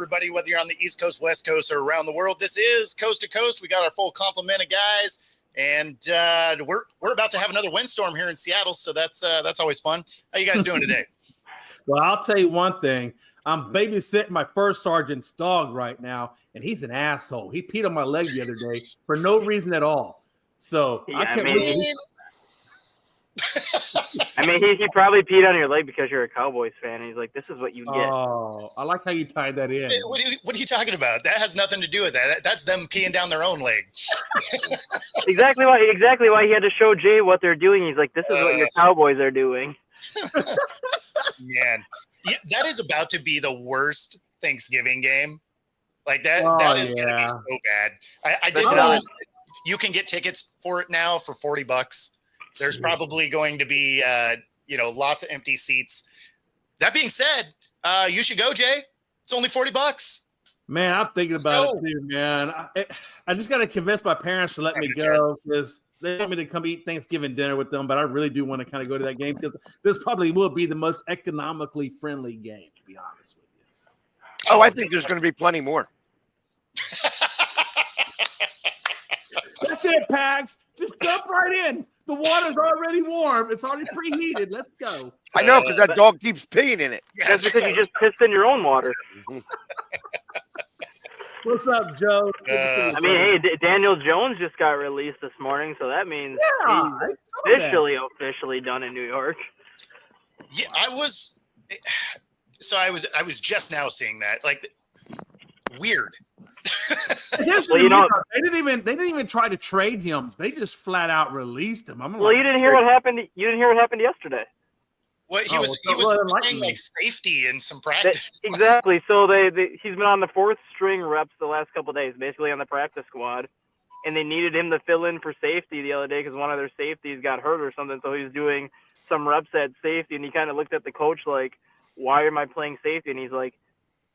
everybody, whether you're on the East Coast, West Coast, or around the world. This is Coast to Coast. We got our full complement of guys, and we're about to have another windstorm here in Seattle, so that's always fun. How you guys doing today? Well, I'll tell you one thing. I'm babysitting my first sergeant's dog right now, and he's an asshole. He peed on my leg the other day for no reason at all. So Yeah, I can't believe he probably peed on your leg because you're a Cowboys fan. He's like, this is what you get. Oh, I like how you tied that in. What are you talking about? That has nothing to do with that. That's them peeing down their own leg. Exactly why he had to show Jay what they're doing. He's like, this is what your Cowboys are doing. Man, yeah, that is about to be the worst Thanksgiving game. Like that is going to be so bad. I did know you can get tickets for it now for $40. There's probably going to be, lots of empty seats. That being said, you should go, Jay. It's only $40. Man, I'm thinking about it too, man. I just got to convince my parents to let me go because they want me to come eat Thanksgiving dinner with them, but I really do want to kind of go to that game because this probably will be the most economically friendly game, to be honest with you. Oh, I think there's going to be plenty more. That's it, Pags. Just jump right in. The water's already warm. It's already preheated. Let's go. I know, because that dog keeps peeing in it. That's because you just pissed in your own water. What's up, Joe? Daniel Jones just got released this morning, so that means he's officially done in New York. Yeah, I was just now seeing that. Like, weird. Well, they didn't even try to trade him. They just flat out released him. You didn't hear what happened. You didn't hear what happened yesterday. Well, he was playing like safety in some practice. Exactly. So he's been on the fourth string reps the last couple of days, basically on the practice squad, and they needed him to fill in for safety the other day because one of their safeties got hurt or something. So he was doing some reps at safety, and he kind of looked at the coach like, "Why am I playing safety?" And he's like,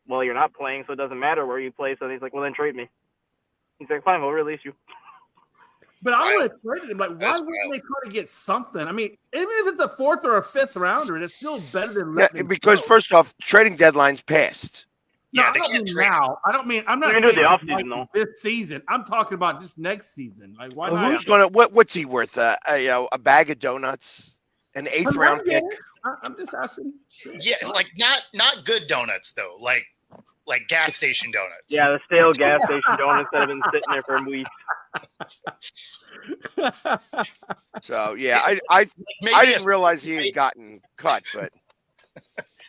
"Well, you're not playing, so it doesn't matter where you play." So he's like, "Well, then trade me." He's like, "Fine, we'll release you." But I would have traded him. Like, why wouldn't they try to get something? I mean, even if it's a fourth or a fifth rounder, it's still better than because first off, trading deadline's passed. No, I don't mean now. I'm not saying the offseason, though. This season. I'm talking about just next season. Like, why not? Who's gonna? What's he worth? A bag of donuts, an eighth round pick. I'm just asking. Yeah, like not good donuts though. Like gas station donuts. Yeah, the stale gas station donuts that have been sitting there for weeks. So yeah, I didn't realize he had gotten cut, but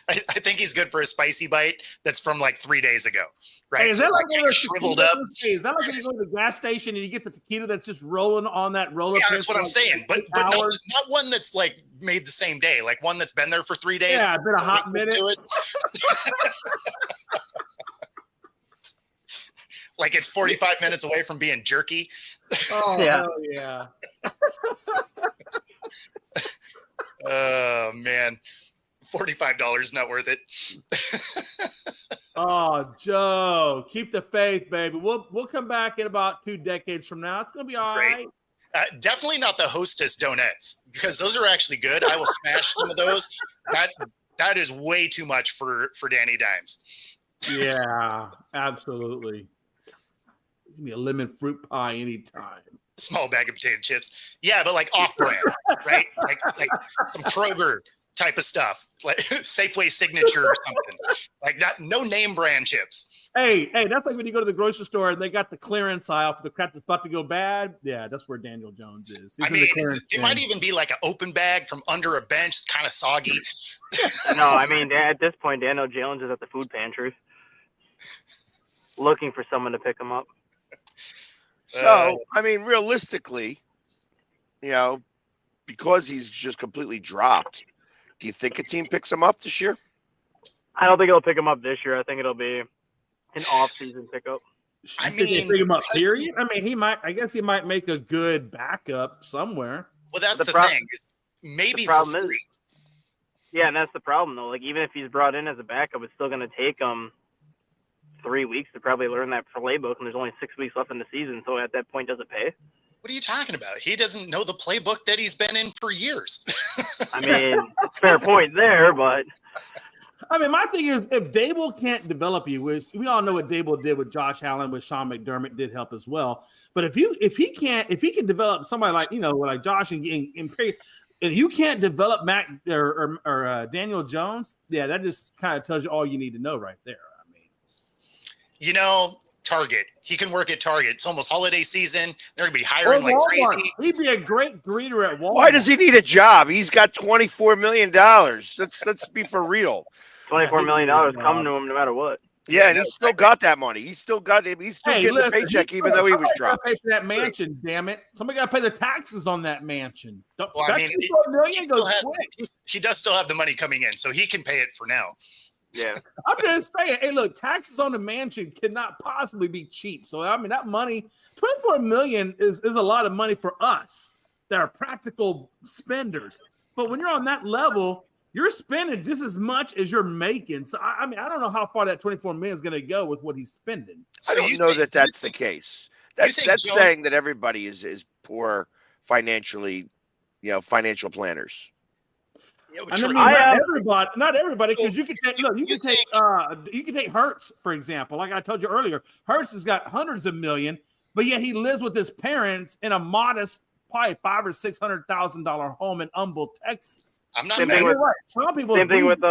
I think he's good for a spicy bite that's from like 3 days ago, right? Hey, is that like shriveled up? Is that like when you go to the gas station and you get the tequila that's just rolling on that roller? Yeah, that's what I'm saying. But not one that's like made the same day, like one that's been there for 3 days. Yeah, it's been a hot minute to it. Like it's 45 minutes away from being jerky. Oh, yeah. Hell yeah. Oh, man. $45 not worth it. Oh, Joe, keep the faith, baby. We'll come back in about 2 decades from now. It's going to be all right. Definitely not the Hostess donuts because those are actually good. I will smash some of those. That is way too much for Danny Dimes. Yeah, absolutely. Give me a lemon fruit pie anytime. Small bag of potato chips. Yeah, but like off-brand, right? Like some Kroger type of stuff, like Safeway Signature or something. Like no name brand chips. Hey, that's like when you go to the grocery store and they got the clearance aisle for the crap that's about to go bad. Yeah, that's where Daniel Jones is. It might even be like an open bag from under a bench. It's kind of soggy. No, at this point, Daniel Jones is at the food pantry looking for someone to pick him up. So, realistically, because he's just completely dropped, do you think a team picks him up this year? I don't think it'll pick him up this year. I think it'll be an off-season pickup. Pick him up, period? I guess he might make a good backup somewhere. Well, that's the thing. Maybe for free. Yeah, and that's the problem, though. Like, even if he's brought in as a backup, it's still going to take him 3 weeks to probably learn that playbook, and there's only 6 weeks left in the season. So at that point, does it pay? What are you talking about? He doesn't know the playbook that he's been in for years. Fair point there, but I mean, my thing is, if Dable can't develop you, which we all know what Dable did with Josh Allen, with Sean McDermott did help as well. But if he can develop somebody like like Josh and you can't develop Mac or Daniel Jones, yeah, that just kind of tells you all you need to know right there. I mean, Target. He can work at Target. It's almost holiday season. They're gonna be hiring like crazy. He'd be a great greeter at Walmart. Why does he need a job? He's got $24 million. Let's be for real. $24 million come to him no matter what. Yeah, and he's still got that money. He's still getting a paycheck even though he was dropped. Pay for that mansion, damn it! Somebody got to pay the taxes on that mansion. He does still have the money coming in, so he can pay it for now. Yeah, I'm just saying. Hey, look, taxes on the mansion cannot possibly be cheap. So I mean, that money, $24 million is a lot of money for us that are practical spenders. But when you're on that level, you're spending just as much as you're making. So I mean, I don't know how far that $24 million is going to go with what he's spending. I don't know that that's the case. That's saying that everybody is poor financially, financial planners. Not everybody, because you can take Hurts, for example. Like I told you earlier, Hurts has got hundreds of million, but yet he lives with his parents in a modest, probably $500,000 or $600,000 home in Humble, Texas. I'm not same thing with, some people. Same thing with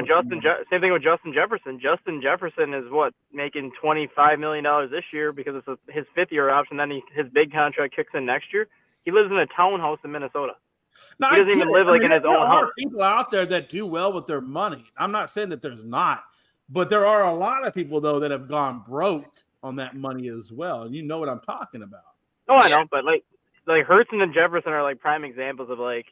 Justin Jefferson. Justin Jefferson is making $25 million this year because it's his fifth year option. Then his big contract kicks in next year. He lives in a townhouse in Minnesota. Now, he doesn't even live in his own house. There are people out there that do well with their money. I'm not saying that there's not, but there are a lot of people though that have gone broke on that money as well. And you know what I'm talking about. Oh, I know, but like Hurts and Jefferson are like prime examples of like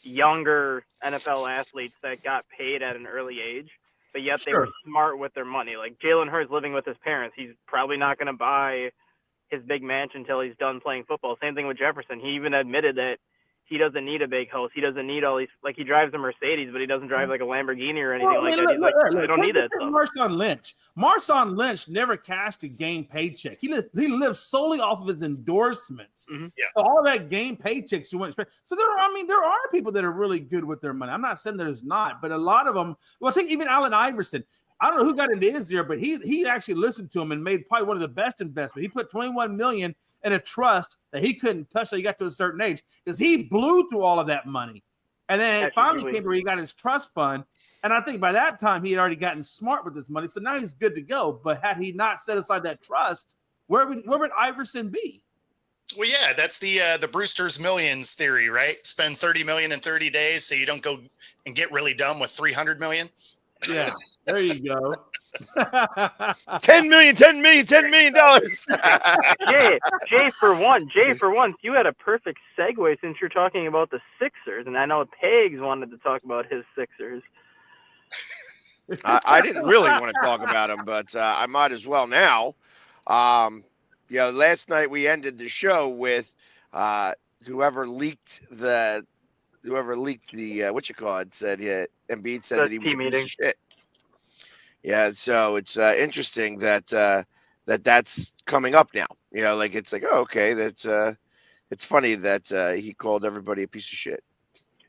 younger NFL athletes that got paid at an early age, but yet they were smart with their money. Like Jalen Hurts living with his parents, he's probably not going to buy his big mansion until he's done playing football. Same thing with Jefferson. He even admitted that he doesn't need a big house. He doesn't need all these, like he drives a Mercedes, but he doesn't drive like a Lamborghini or anything like that. I don't need that stuff. Marshawn Lynch never cashed a game paycheck. He lived solely off of his endorsements. Mm-hmm. Yeah. So all that game paychecks you wouldn't expect. So there are people that are really good with their money. I'm not saying there's not, but a lot of them. Well, take even Allen Iverson. I don't know who got into his ear, but he actually listened to him and made probably one of the best investments. He put $21 million in a trust that he couldn't touch till he got to a certain age because he blew through all of that money. And then it finally came where he got his trust fund. And I think by that time he had already gotten smart with this money. So now he's good to go. But had he not set aside that trust, where would Iverson be? Well, yeah, that's the Brewster's Millions theory, right? Spend $30 million in 30 days so you don't go and get really dumb with $300 million. Yeah, there you go. $10 million. Jay, for once, you had a perfect segue since you're talking about the Sixers, and I know Pegs wanted to talk about his Sixers. I didn't really want to talk about him, but I might as well now. Last night we ended the show with whoever leaked the said Embiid said that he was a piece of shit. Yeah, so it's interesting that that's coming up now. It's like, oh, okay, that's it's funny that he called everybody a piece of shit.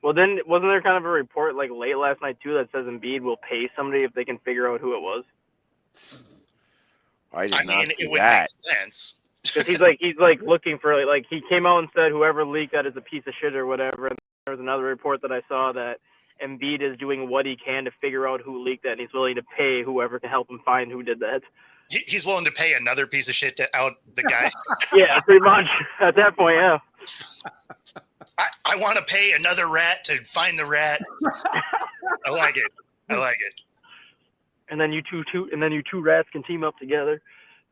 Well, then wasn't there kind of a report like late last night too that says Embiid will pay somebody if they can figure out who it was? It would make sense. Because he's looking for like he came out and said whoever leaked that is a piece of shit or whatever. And there was another report that I saw that Embiid is doing what he can to figure out who leaked that, and he's willing to pay whoever can help him find who did that. He's willing to pay another piece of shit to out the guy. Yeah, pretty much. At that point, yeah. I want to pay another rat to find the rat. I like it. And then you two rats can team up together.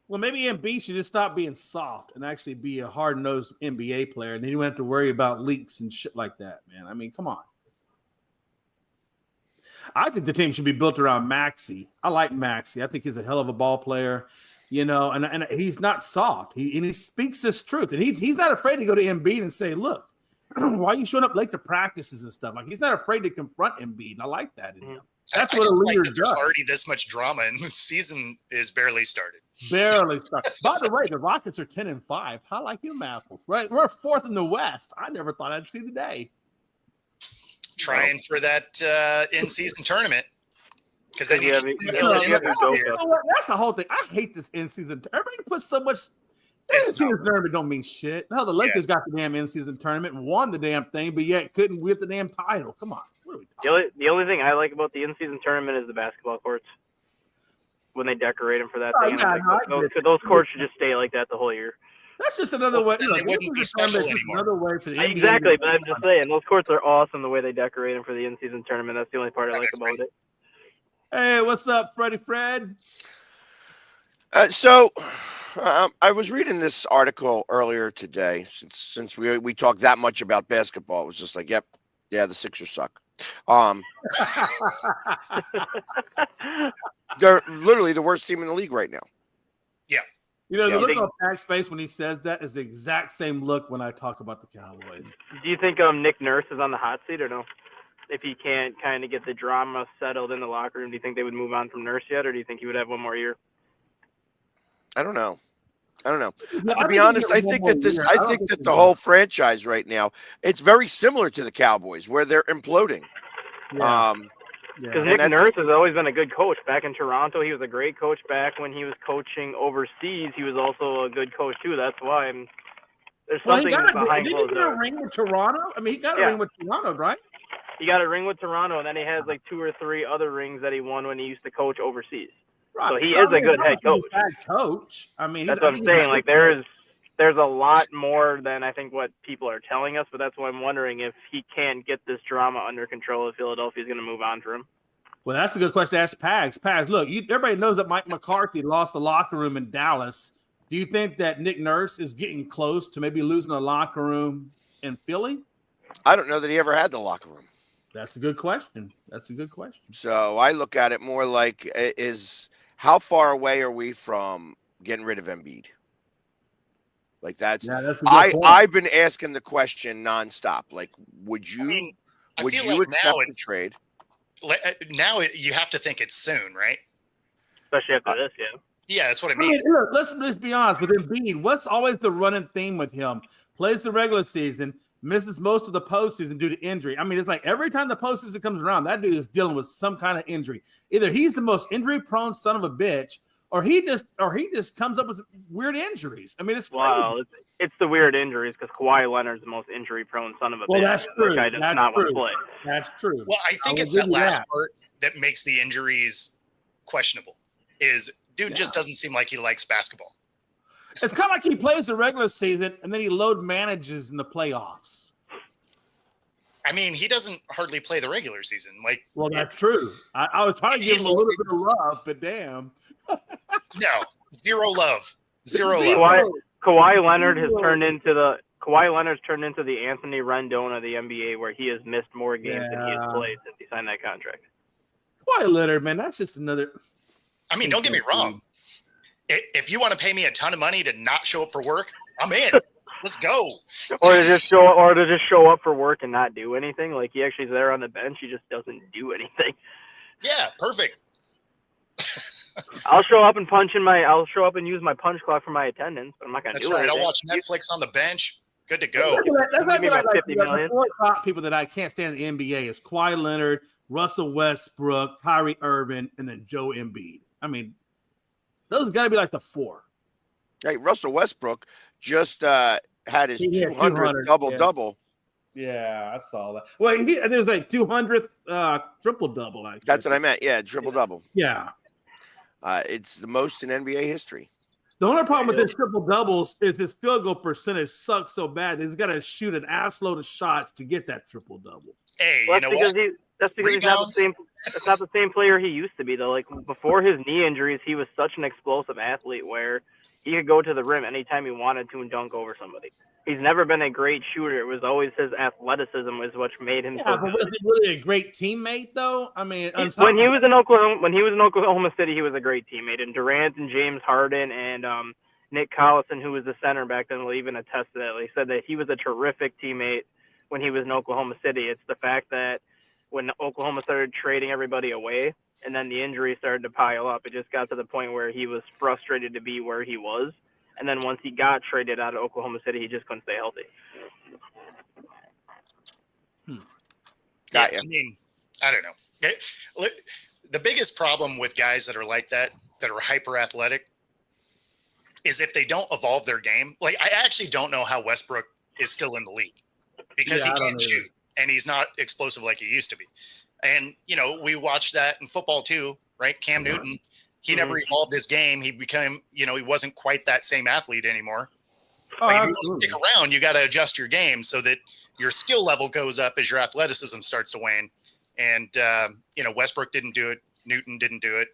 Well, maybe Embiid should just stop being soft and actually be a hard-nosed NBA player, and then you won't have to worry about leaks and shit like that, man. I mean, come on. I think the team should be built around Maxey. I like Maxey. I think he's a hell of a ball player, and he's not soft. He speaks this truth, and he's not afraid to go to Embiid and say, "Look, why are you showing up late to practices and stuff?" Like he's not afraid to confront Embiid. I like that in him. That's what a leader does. There's already this much drama, and the season is barely started. By the way, the Rockets are 10-5. How like them apples, right? We're fourth in the West. I never thought I'd see the day. Trying for that in-season tournament. Because then you just that's the whole thing. I hate this in-season. Everybody puts so much. In-season tournament don't mean shit. Hell, the Lakers got the damn in-season tournament and won the damn thing, but yet couldn't win the damn title. Come on. What are we talking the only thing I like about the in-season tournament is the basketball courts. When they decorate them for that thing. Those courts should just stay like that the whole year. That's just another way. They wouldn't be special anymore. Another way for the NBA. Exactly, but I'm just saying, those courts are awesome the way they decorate them for the in-season tournament. That's the only part I like about it. Hey, what's up, Freddie Fred? I was reading this article earlier today. Since we talked that much about basketball, it was just like, yep, yeah, the Sixers suck. They're literally the worst team in the league right now. Yeah. You know, the look on Pac's face when he says that is the exact same look when I talk about the Cowboys. Do you think Nick Nurse is on the hot seat or no? If he can't kind of get the drama settled in the locker room, do you think they would move on from Nurse yet, or do you think he would have one more year? I don't know. To be honest, I think that the whole franchise right now, it's very similar to the Cowboys, where they're imploding. Yeah. Because Nick Nurse has always been a good coach. Back in Toronto, he was a great coach. Back when he was coaching overseas, he was also a good coach too. That's why there's something behind closed doors. Did he get a ring with Toronto? I mean, he got a ring with Toronto, right? He got a ring with Toronto, and then he has like 2 or 3 other rings that he won when he used to coach overseas. Right. So he is a good head coach. I mean, that's what I'm saying. Like there's a lot more than I think what people are telling us, but that's why I'm wondering if he can't get this drama under control, if Philadelphia's going to move on from him. Well, that's a good question to ask Pags. Pags, look, everybody knows that Mike McCarthy lost the locker room in Dallas. Do you think that Nick Nurse is getting close to maybe losing the locker room in Philly? I don't know that he ever had the locker room. That's a good question. So I look at it more like how far away are we from getting rid of Embiid? Like that's a good point. I've been asking the question nonstop. Like, would you accept the trade? Now you have to think it's soon, right? Especially after this, yeah. Yeah, that's what I mean. Look, let's be honest with Embiid. What's always the running theme with him? Plays the regular season, misses most of the postseason due to injury. I mean, it's like every time the postseason comes around, that dude is dealing with some kind of injury. Either he's the most injury-prone son of a bitch, or he just comes up with weird injuries. I mean, it's crazy. Wow, it's the weird injuries because Kawhi Leonard's the most injury-prone son of a bitch. Well, that's true. That guy does not want to play. That's true. Well, I think it's that last part that makes the injuries questionable. Dude just doesn't seem like he likes basketball. It's kind of like he plays the regular season and then he load manages in the playoffs. I mean, he doesn't hardly play the regular season. Well, that's true. I was trying to give him a little bit of love, but damn. No, zero love. Kawhi Leonard has turned into the Anthony Rendon of the NBA, where he has missed more games than he has played since he signed that contract. Kawhi Leonard, man, that's just another. I mean, don't get me wrong. If you want to pay me a ton of money to not show up for work, I'm in. Let's go. Or to just show up for work and not do anything. Like he actually is there on the bench, he just doesn't do anything. Yeah, perfect. I'll show up and use my punch clock for my attendance, but I'm not gonna do anything. I'll watch Netflix on the bench. Good to go. That's like the 4 top people that I can't stand in the NBA is Kawhi Leonard, Russell Westbrook, Kyrie Irving, and then Joe Embiid. I mean, those got to be like the 4. Hey, Russell Westbrook just had his 200th double-double. Yeah, I saw that. Well, there's like 200th triple-double, actually. That's what I meant. Yeah, triple-double. Yeah. It's the most in NBA history. The only problem with his triple-doubles is his field goal percentage sucks so bad that he's got to shoot an assload of shots to get that triple-double. Hey, you know what? That's because he's not the same. That's not the same player he used to be, though. Like before his knee injuries, he was such an explosive athlete where he could go to the rim anytime he wanted to and dunk over somebody. He's never been a great shooter. It was always his athleticism was what made him. Yeah, but was he really a great teammate, though? I mean, when he was in Oklahoma City, he was a great teammate. And Durant and James Harden and Nick Collison, who was the center back then, will even attest to that. He said that he was a terrific teammate when he was in Oklahoma City. It's the fact that when Oklahoma started trading everybody away and then the injuries started to pile up, it just got to the point where he was frustrated to be where he was. And then once he got traded out of Oklahoma City, he just couldn't stay healthy. Yeah, I mean, I don't know. the biggest problem with guys that are like that are hyper athletic is if they don't evolve their game. Like, I actually don't know how Westbrook is still in the league because he can't shoot and he's not explosive like he used to be. And, we watched that in football too, right? Cam Newton, he never evolved his game. He became, he wasn't quite that same athlete anymore. Like, if you want to stick around, you got to adjust your game so that your skill level goes up as your athleticism starts to wane. And, Westbrook didn't do it. Newton didn't do it.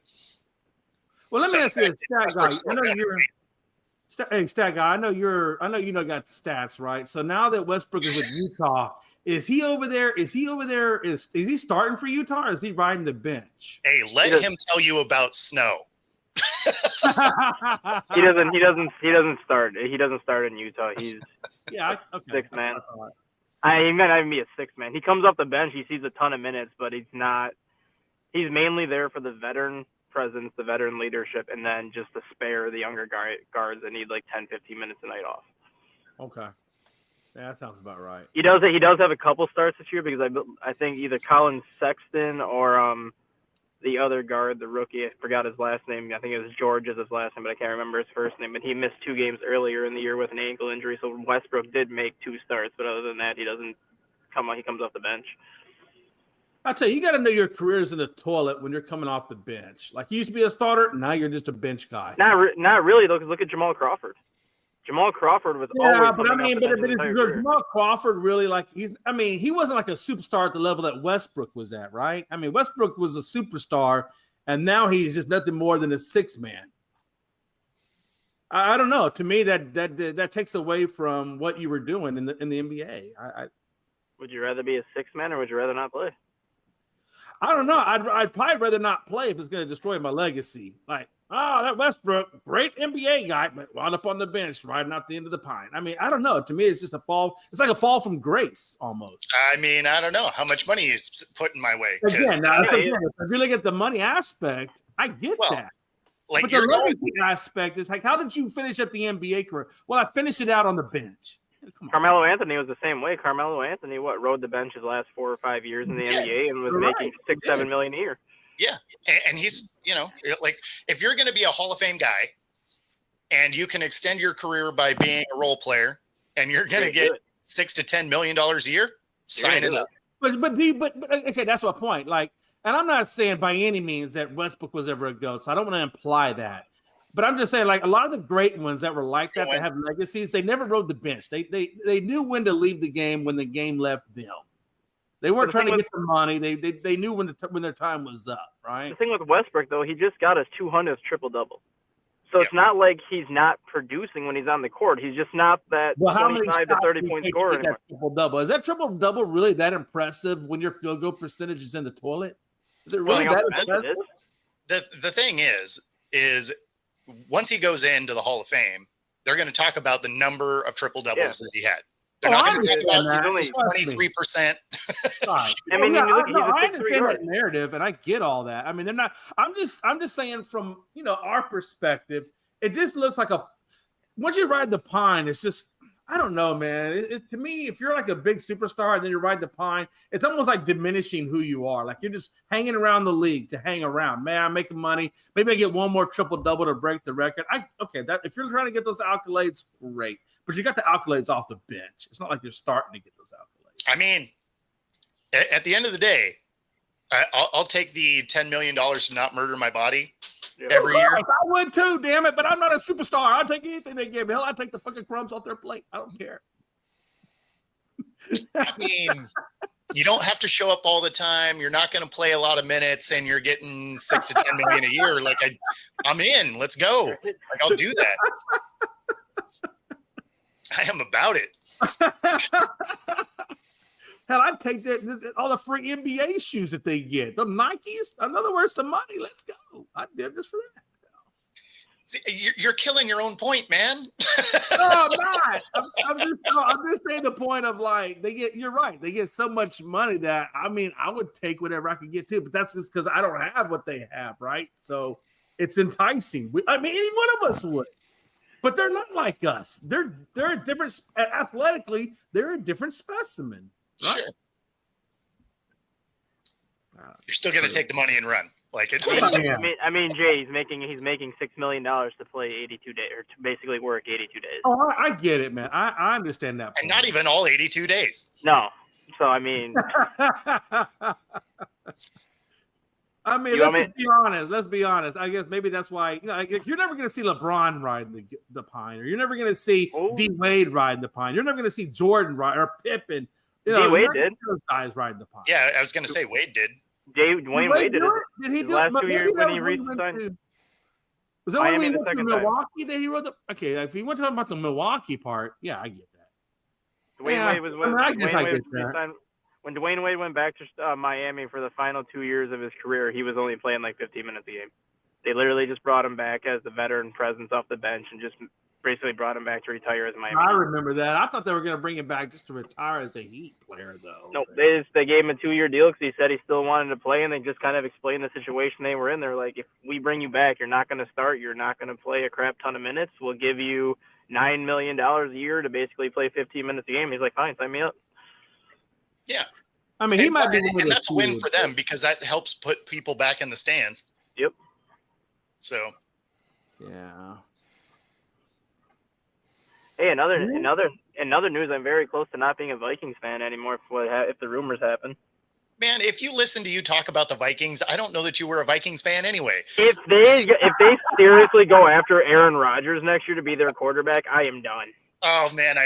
Well, let me ask you, stat guy. I know you're stat guy. I know you got the stats, right? So now that Westbrook is with Utah, is he over there? Is he starting for Utah, or is he riding the bench? Hey, let him tell you about Snow. He doesn't start. He doesn't start in Utah. He's sixth man. He might not even be a sixth man. He comes off the bench. He sees a ton of minutes, but he's not. He's mainly there for the veteran presence, the veteran leadership, and then just to spare the younger guards that need like 10, 15 minutes a night off. Okay. Yeah, that sounds about right. He does have a couple starts this year because I think either Colin Sexton or the other guard, the rookie, I forgot his last name. I think it was George is his last name, but I can't remember his first name. But he missed 2 games earlier in the year with an ankle injury. So Westbrook did make 2 starts, but other than that, he doesn't come on. He comes off the bench. I'll tell you got to know your career's in the toilet when you're coming off the bench. Like, you used to be a starter, now you're just a bench guy. Not really though, because look at Jamal Crawford. Jamal Crawford was always. Yeah, but Jamal Crawford really he wasn't like a superstar at the level that Westbrook was at, right? I mean, Westbrook was a superstar, and now he's just nothing more than a 6th man. I don't know. To me, that takes away from what you were doing in the NBA. Would you rather be a 6th man, or would you rather not play? I don't know. I'd probably rather not play if it's going to destroy my legacy. Like, that Westbrook, great NBA guy, but wound up on the bench riding out the end of the pine. I mean, I don't know. To me, it's just a fall. It's like a fall from grace almost. I mean, I don't know how much money he's putting my way. Again, if you look at the money aspect, I get that. Like, but the legacy aspect is like, how did you finish up the NBA career? Well, I finished it out on the bench. Carmelo Anthony was the same way. Carmelo Anthony, rode the bench his last 4 or 5 years in the NBA and was making $6-7 million a year. Yeah, and he's, like, if you're going to be a Hall of Fame guy and you can extend your career by being a role player and you're going to get $6 to $10 million a year, sign it up. But okay, that's my point. Like, and I'm not saying by any means that Westbrook was ever a GOAT, so I don't want to imply that. But I'm just saying, like, a lot of the great ones that were like that have legacies, they never rode the bench. They knew when to leave the game when the game left them. They weren't trying to get the money. They knew when their time was up, right? The thing with Westbrook, though, he just got his 200th triple-double. So it's not like he's not producing when he's on the court. He's just not that 25 to 30-point scorer anymore. Triple-double. Is that triple-double really that impressive when your field goal percentage is in the toilet? Is it really that impressive? The thing is once he goes into the Hall of Fame, they're going to talk about the number of triple doubles that he had. They're not going to talk about 23%. I mean, I understand that narrative, and I get all that. I mean, they're not. I'm just saying from our perspective, it just looks like once you ride the pine, it's just. I don't know, man. To me, if you're like a big superstar and then you ride the pine, it's almost like diminishing who you are. Like, you're just hanging around the league to hang around. Man, I'm making money. Maybe I get one more triple-double to break the record. If you're trying to get those accolades, great. But you got the accolades off the bench. It's not like you're starting to get those accolades. I mean, at the end of the day, I'll take the $10 million to not murder my body. Every year. I would too, damn it. But I'm not a superstar. I'll take anything they give me. Hell, I'll take the fucking crumbs off their plate. I don't care. I mean, you don't have to show up all the time. You're not going to play a lot of minutes and you're getting $6 to $10 million a year. Like, I'm in. Let's go. Like, I'll do that. I am about it. Hell, I'd take all the free NBA shoes that they get. The Nikes, in other words, some money. Let's go. I'd do it just for that. See, you're killing your own point, man. No, I'm not. I'm just saying the point of, like, you're right. They get so much money that, I mean, I would take whatever I could get too, but that's just because I don't have what they have, right? So it's enticing. I mean, any one of us would. But they're not like us. They're a different, athletically, they're a different specimen. Right. Sure. You're still going to take the money and run. Like it's I mean, Jay, he's making $6 million to play 82 days, or to basically work 82 days. Oh, I get it, man. I understand that. And not even all 82 days. No. So I mean, let's be honest. Let's be honest. I guess maybe that's why you're never going to see LeBron riding the pine, or you're never going to see D Wade riding the pine. You're never going to see Jordan ride or Pippen. D Wade did. Those guys riding the pine. Yeah, I was going to say Wade did. Dwayne Wade did it. Did he do last it? 2 years when he re-signed? Was that when he went to Milwaukee that he rode the? Okay, if he went to talk about the Milwaukee part, yeah, I get that. Dwayne Wade was when Dwayne Wade went back to Miami for the final 2 years of his career. He was only playing like 15 minutes a game. They literally just brought him back as the veteran presence off the bench and just basically brought him back to retire as Miami. I remember that. I thought they were going to bring him back just to retire as a Heat player, though. Nope, they gave him a 2-year deal because he said he still wanted to play, and they just kind of explained the situation they were in. They're like, if we bring you back, you're not going to start, you're not going to play a crap ton of minutes. We'll give you $9 million a year to basically play 15 minutes a game. He's like, fine, sign me up. Yeah. I mean, he might be, and that's a win for them because that helps put people back in the stands. Yep. So. Yeah. Hey, another news. I'm very close to not being a Vikings fan anymore. If the rumors happen. Man, if you listen to you talk about the Vikings, I don't know that you were a Vikings fan anyway. If they seriously go after Aaron Rodgers next year to be their quarterback, I am done. Oh man, I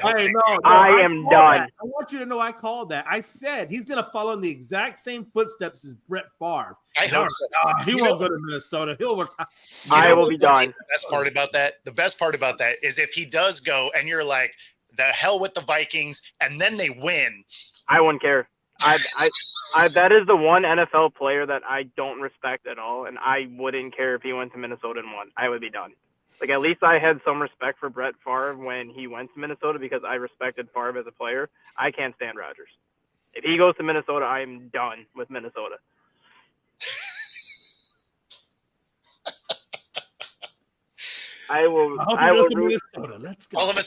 am done. I want you to know I called that. I said he's going to follow in the exact same footsteps as Brett Favre. I hope so. He won't go to Minnesota. He'll retire. I will be done. The best part about that is if he does go and you're like, the hell with the Vikings, and then they win. I wouldn't care. I that is the one NFL player that I don't respect at all, and I wouldn't care if he went to Minnesota and won. I would be done. Like, at least I had some respect for Brett Favre when he went to Minnesota because I respected Favre as a player. I can't stand Rodgers. If he goes to Minnesota, I am done with Minnesota. I will root. Let's go. All of a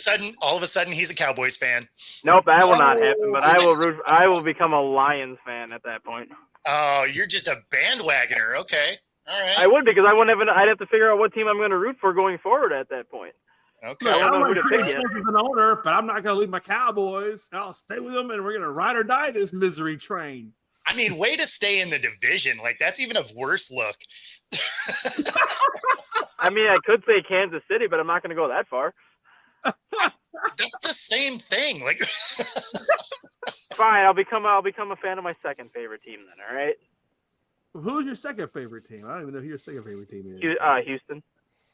sudden, he's a Cowboys fan. Nope, that will not happen. But I will become a Lions fan at that point. Oh, you're just a bandwagoner. Okay, all right. I would because I'd have to figure out what team I'm going to root for going forward at that point. Okay. I don't know who to pick yet. As an owner, but I'm not going to leave my Cowboys. I'll stay with them, and we're going to ride or die this misery train. I mean, way to stay in the division. Like, that's even a worse look. I mean, I could say Kansas City, but I'm not going to go that far. That's the same thing. Like, fine, I'll become a fan of my second favorite team then. All right. Who's your second favorite team? I don't even know who your second favorite team is. Houston.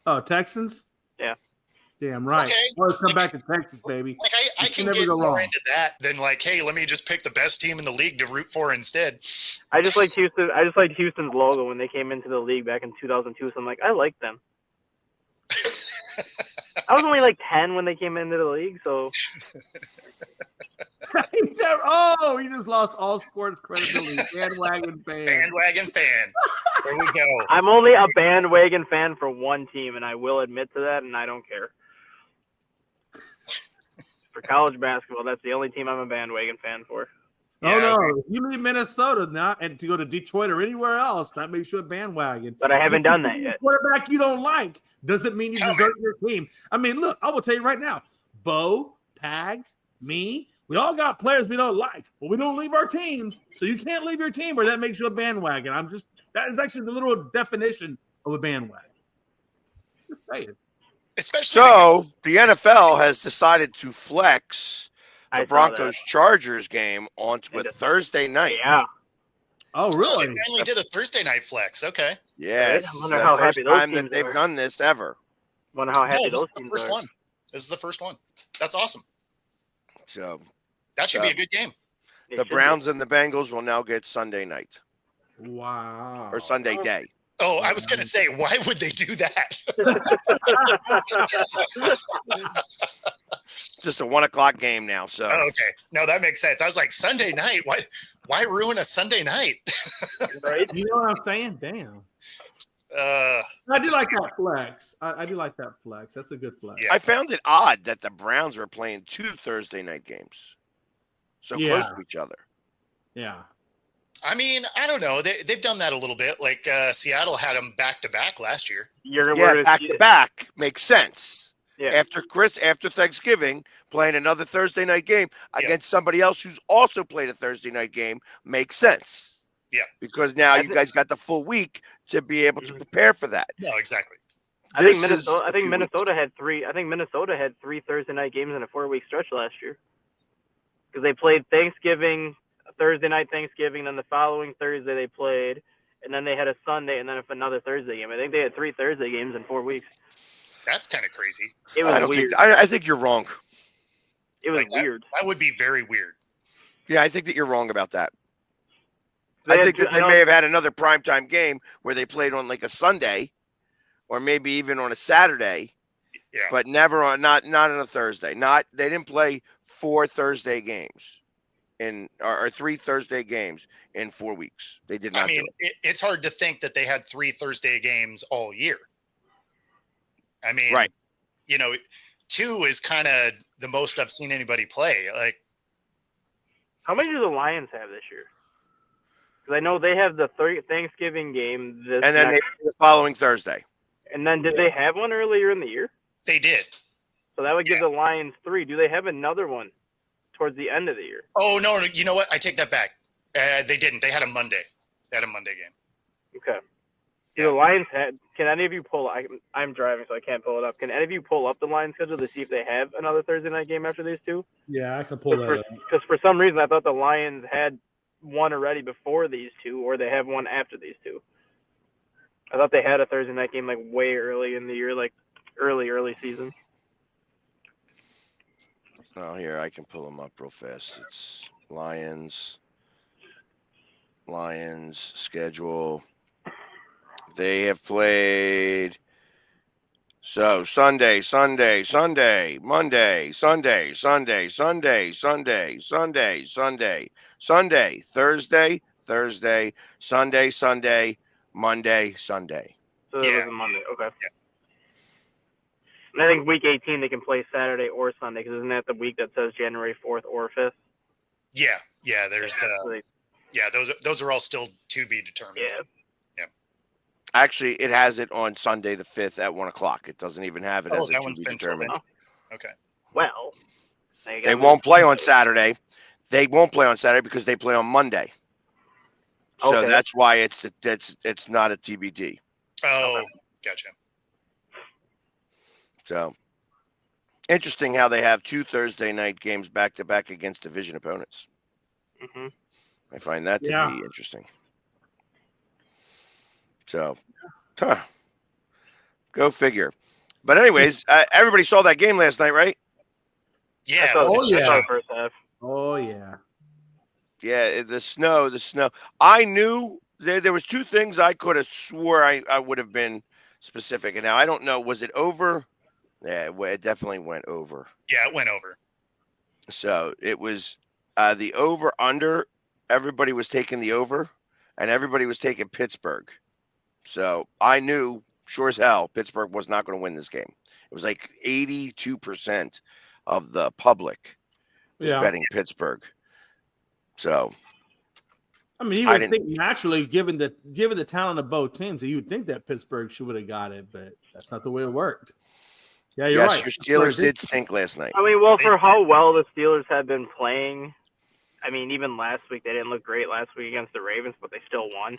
Oh, Texans. Yeah. Damn right. Okay. Always come back to Texas, baby. Like I can get more into that than like, hey, let me just pick the best team in the league to root for instead. I just liked Houston. I just liked Houston's logo when they came into the league back in 2002. So I'm like, I like them. I was only like 10 when they came into the league, so. Oh, you just lost all sports credibility. Bandwagon fan. Bandwagon fan. There we go. I'm only a bandwagon fan for one team, and I will admit to that, and I don't care. For college basketball, that's the only team I'm a bandwagon fan for. Oh, no. If you leave Minnesota now and to go to Detroit or anywhere else, that makes you a bandwagon. But I haven't done that yet. Quarterback you don't like doesn't mean you desert your team. I mean, look, I will tell you right now, Bo, Pags, me, we all got players we don't like, but we don't leave our teams. So you can't leave your team or that makes you a bandwagon. That is actually the literal definition of a bandwagon. Just saying. Especially the NFL has decided to flex the Broncos-Chargers game onto a Thursday night. Yeah. Oh, really? They finally did a Thursday night flex. Okay. Yeah, it's the first time that they've done this ever. I wonder how happy those teams are. This is the first one. That's awesome. So that should be a good game. The Browns and the Bengals will now get Sunday night. Wow. Or Sunday day. Oh, I was going to say, why would they do that? Just a 1:00 game now. So okay, no, that makes sense. I was like, Sunday night. Why ruin a Sunday night? Right? You know what I'm saying? Damn. I do like that flex. I do like that flex. That's a good flex. Yeah. I found it odd that the Browns were playing 2 Thursday night games, so close to each other. Yeah. I mean, I don't know. They've done that a little bit. Like Seattle had them back to back last year. Back to back makes sense. Yeah. After Thanksgiving, playing another Thursday night game against somebody else who's also played a Thursday night game makes sense. Yeah. Because now you guys got the full week to be able to prepare for that. No, exactly. I think Minnesota had three Thursday night games in a 4-week stretch last year. Because they played Thanksgiving, Thursday night Thanksgiving, then the following Thursday they played, and then they had a Sunday, and then another Thursday game. I think they had 3 Thursday games in 4 weeks. That's kind of crazy. It was weird. I think you're wrong. It was weird. That would be very weird. Yeah, I think that you're wrong about that. I think that they may have had another primetime game where they played on like a Sunday, or maybe even on a Saturday. Yeah. But never on not on a Thursday. They didn't play 4 Thursday games or 3 Thursday games in 4 weeks. They did not. I mean, it's hard to think that they had 3 Thursday games all year. I mean, right. 2 is kind of the most I've seen anybody play. Like, how many do the Lions have this year? Because I know they have the Thanksgiving game and then they play the following Thursday. And then did they have one earlier in the year? They did. So that would give the Lions 3. Do they have another one towards the end of the year? Oh, no. You know what? I take that back. They didn't. They had a Monday. They had a Monday game. Okay. Yeah. The Lions had. Can any of you pull? I'm driving, so I can't pull it up. Can any of you pull up the Lions schedule to see if they have another Thursday night game after these 2? Yeah, I can pull that up. Because for some reason I thought the Lions had one already before these 2, or they have one after these 2. I thought they had a Thursday night game like way early in the year, like early season. Oh, here, I can pull them up real fast. It's Lions schedule. They have played Sunday, Monday, Sunday, Thursday, Sunday, Monday, Sunday. So it was a Monday. Okay. Yeah. And I think week 18 they can play Saturday or Sunday, because isn't that the week that says January 4th or 5th? Yeah. There's those are all still to be determined. Yeah. Actually, it has it on Sunday the 5th at 1:00. It doesn't even have it as a to be determined. Okay. Well, they won't play on Saturday. They won't play on Saturday because they play on Monday. So that's why it's not a TBD. Oh, gotcha. So interesting how they have 2 Thursday night games back to back against division opponents. Mm-hmm. I find that to be interesting. So, go figure. But anyways, everybody saw that game last night, right? Yeah. First half. Oh yeah. Yeah, the snow. I knew there was 2 things I could have swore I would have been specific. And now I don't know. Was it over? Yeah, it definitely went over. Yeah, it went over. So it was the over under. Everybody was taking the over, and everybody was taking Pittsburgh. So I knew, sure as hell, Pittsburgh was not going to win this game. It was like 82% of the public was betting Pittsburgh. So, I mean, you would think naturally, given the talent of both teams, you would think that Pittsburgh should have got it, but that's not the way it worked. Yeah, you're right. Your Steelers did stink last night. I mean, well, for how well the Steelers have been playing, I mean, even last week, they didn't look great last week against the Ravens, but they still won.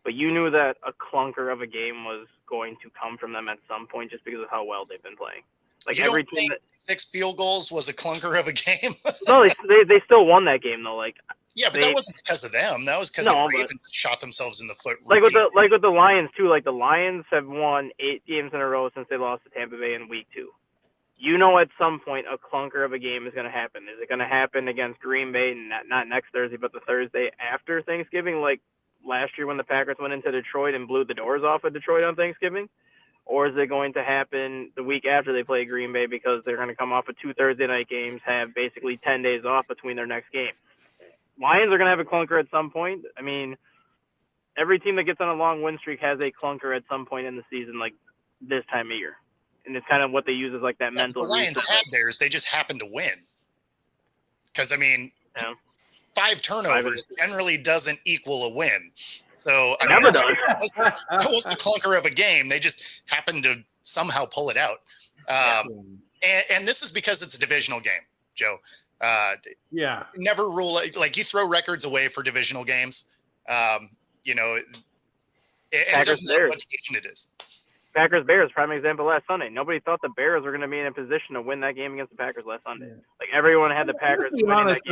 But you knew that a clunker of a game was going to come from them at some point just because of how well they've been playing. Like, every team 6 field goals was a clunker of a game? No, they still won that game, though. Like, yeah, but that wasn't because of them. That was because the Ravens shot themselves in the foot. Like with the Lions too. Like, the Lions have won 8 games in a row since they lost to Tampa Bay in week 2. You know, at some point a clunker of a game is going to happen. Is it going to happen against Green Bay? Not next Thursday, but the Thursday after Thanksgiving, like last year when the Packers went into Detroit and blew the doors off of Detroit on Thanksgiving? Or is it going to happen the week after they play Green Bay because they're going to come off of 2 Thursday night games, have basically 10 days off between their next game? Lions are going to have a clunker at some point. I mean, every team that gets on a long win streak has a clunker at some point in the season, like this time of year. And it's kind of what they use as like that mental. The Lions had theirs. They just happened to win. Because, I mean, 5 turnovers generally doesn't equal a win. So I never mean, does. that was the clunker of a game. They just happened to somehow pull it out. And this is because it's a divisional game, Joe. Never rule like you throw records away for divisional games. You know, and it doesn't matter what division it is. Packers Bears, prime example last Sunday. Nobody thought the Bears were going to be in a position to win that game against the Packers last Sunday. Like everyone had the Packers winning that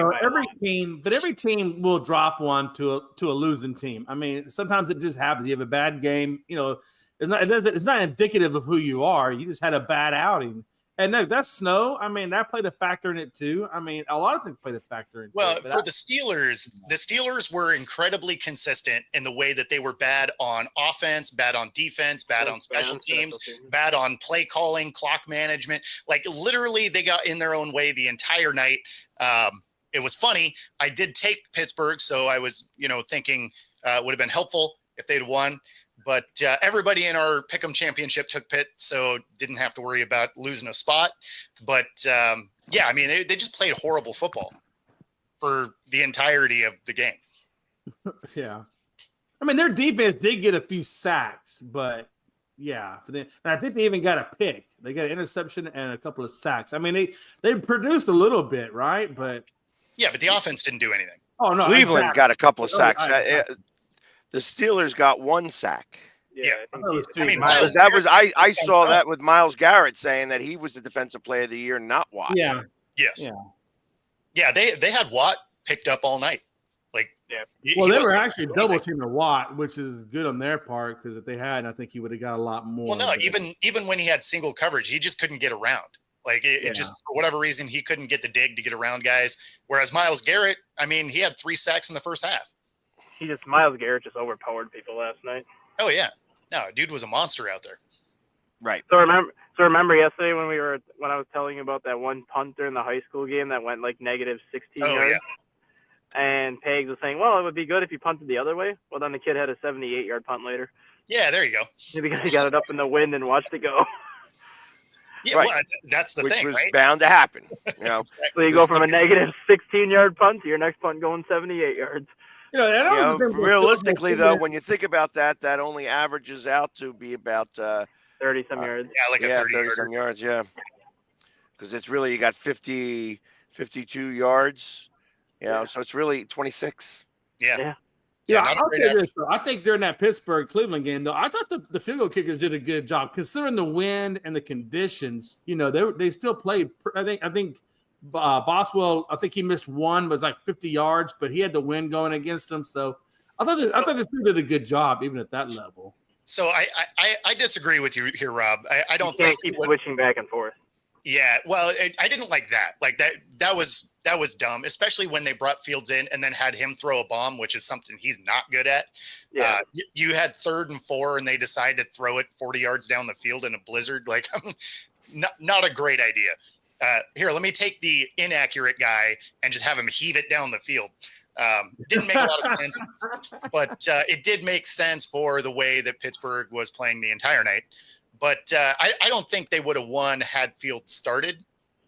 game. Every team will drop one to a losing team. I mean, sometimes it just happens. You have a bad game. You know, it's not indicative of who you are. You just had a bad outing. And no, that's snow. I mean, that played a factor in it too. I mean, a lot of things played a factor in it. Well, for the Steelers were incredibly consistent in the way that they were bad on offense, bad on defense, bad on special teams, bad on play calling, clock management. Like literally they got in their own way the entire night. It was funny. I did take Pittsburgh, so I was, thinking would have been helpful if they'd won. But everybody in our Pick'em Championship took Pitt, so didn't have to worry about losing a spot. But, I mean, they just played horrible football for the entirety of the game. Yeah. I mean, their defense did get a few sacks, but, and I think they even got a pick. They got an interception and a couple of sacks. I mean, they produced a little bit, right? But the offense didn't do anything. Oh, no. Cleveland got a couple of sacks. The Steelers got 1 sack. I mean, I saw that with Myles Garrett saying that he was the defensive player of the year, not Watt. Yeah. Yes. Yeah. They had Watt picked up all night. They were actually double teaming Watt, which is good on their part because if they had, I think he would have got a lot more. Well, no, even when he had single coverage, he just couldn't get around. It just for whatever reason he couldn't get the dig to get around guys. Whereas Myles Garrett, I mean, he had 3 sacks in the first half. Myles Garrett just overpowered people last night. Oh yeah, no, dude was a monster out there. Right. So remember yesterday when I was telling you about that one punt during the high school game that went like negative 16 yards. Yeah. And Pags was saying, well, it would be good if you punted the other way. Well, then the kid had a 78-yard punt later. Yeah, there you go. Because he got it up in the wind and watched it go. Yeah, right. Well, that's the thing, which was bound to happen. So you go from a negative 16-yard punt to your next punt going 78 yards. Realistically, though, when you think about that only averages out to be about 30-some yards. Yeah, like a 30-some yards, yeah. Because it's really, you got 50, 52 yards, so it's really 26. Yeah. I'll say this, though. I think during that Pittsburgh-Cleveland game, though, I thought the field goal kickers did a good job. Considering the wind and the conditions, they still played. I think Boswell, I think he missed one, but it's like 50 yards, but he had the wind going against him. So I thought this dude did a good job, even at that level. So I disagree with you here, Rob. I don't think keep switching back and forth. Yeah, well, I didn't like that. Like that was dumb, especially when they brought Fields in and then had him throw a bomb, which is something he's not good at. Yeah. You had 3rd and 4, and they decided to throw it 40 yards down the field in a blizzard. Like, not a great idea. Here, let me take the inaccurate guy and just have him heave it down the field. Didn't make a lot of sense, but it did make sense for the way that Pittsburgh was playing the entire night. But I don't think they would have won had Fields started,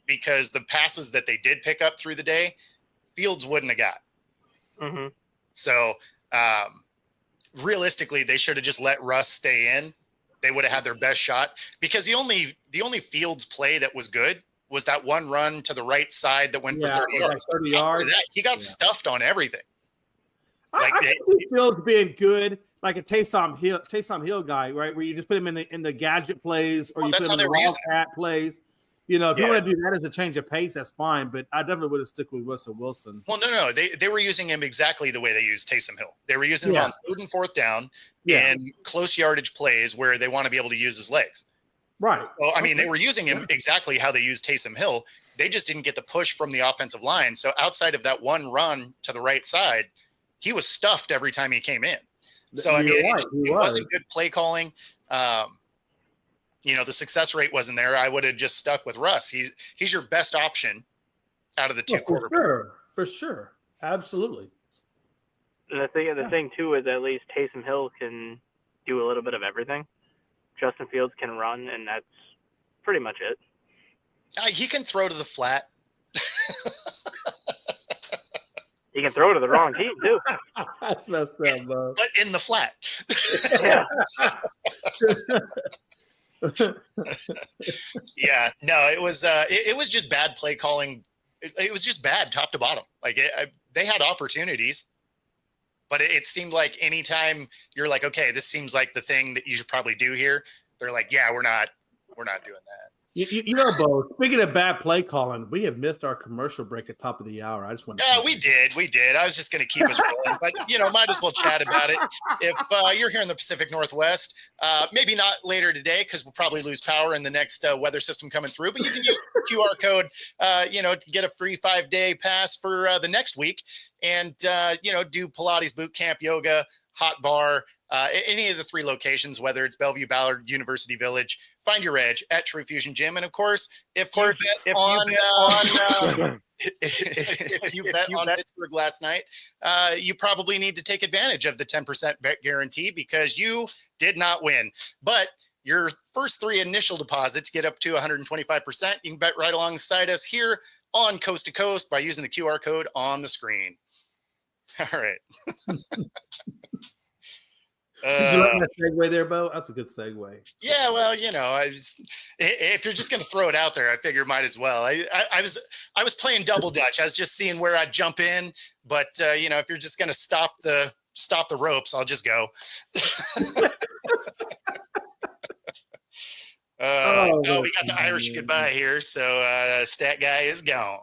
because the passes that they did pick up through the day, Fields wouldn't have got. Mm-hmm. So realistically, they should have just let Russ stay in. They would have had their best shot, because the only Fields play that was good was that one run to the right side that went for 30 yards. 30 yards. That, he got stuffed on everything. I think Fields being good, like a Taysom Hill guy, right? Where you just put him in the gadget plays, or you put him in the wildcat plays. If you want to do that as a change of pace, that's fine. But I definitely would have stuck with Russell Wilson. Well, no. They were using him exactly the way they used Taysom Hill. They were using him on 3rd and 4th down and close yardage plays where they want to be able to use his legs. Right. Well, I mean, they were using him exactly how they used Taysom Hill. They just didn't get the push from the offensive line. So outside of that one run to the right side, he was stuffed every time he came in. So, I mean, it wasn't good play calling. The success rate wasn't there. I would have just stuck with Russ. He's your best option out of the two quarterbacks. For sure. Absolutely. And the thing too is at least Taysom Hill can do a little bit of everything. Justin Fields can run, and that's pretty much it. He can throw to the flat. He can throw to the wrong team too. That's messed up, bro. But in the flat. Yeah, no, it was just bad play calling. It was just bad top to bottom. Like they had opportunities, but it seemed like anytime you're like, okay, this seems like the thing that you should probably do here, they're like, yeah, we're not doing that. You know, Bo, speaking of bad play calling, we have missed our commercial break at top of the hour. I just want to. Yeah, we did. I was just going to keep us rolling, but might as well chat about it. If you're here in the Pacific Northwest, maybe not later today because we'll probably lose power in the next weather system coming through. But you can use the QR code, to get a free 5-day pass for the next week, and do Pilates boot camp, yoga, hot bar, any of the 3 locations, whether it's Bellevue, Ballard, University Village. Find your edge at True Fusion Gym. And of course, if you bet on Pittsburgh last night, you probably need to take advantage of the 10% bet guarantee because you did not win. But your first 3 initial deposits get up to 125%. You can bet right alongside us here on Coast to Coast by using the QR code on the screen. All right. Did you like that segue there, Bo? That's a good segue. Yeah, well, if you're just going to throw it out there, I figure might as well. I was playing double dutch. I was just seeing where I'd jump in, but if you're just going to stop the ropes, I'll just go. We got the Irish goodbye here, so stat guy is gone.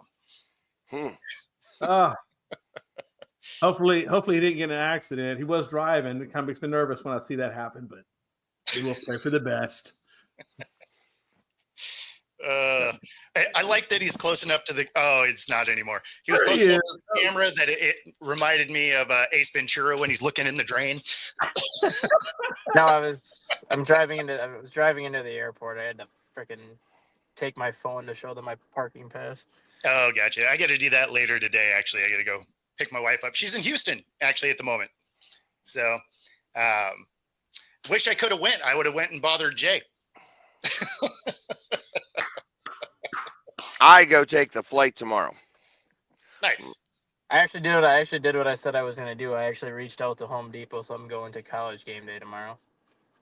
Hopefully he didn't get in an accident. He was driving. It kind of makes me nervous when I see that happen, but we will pray for the best. I like that he's close enough to the. Oh, it's not anymore. He was close enough to the camera that it reminded me of Ace Ventura when he's looking in the drain. No, I was driving into the airport. I had to freaking take my phone to show them my parking pass. Oh, gotcha. I got to do that later today. Actually, I got to go pick my wife up. She's in Houston actually at the moment. So, wish I could have went. I would have went and bothered Jay. I go take the flight tomorrow. Nice. I actually did what I said I was going to do. I actually reached out to Home Depot, so I'm going to College Game Day tomorrow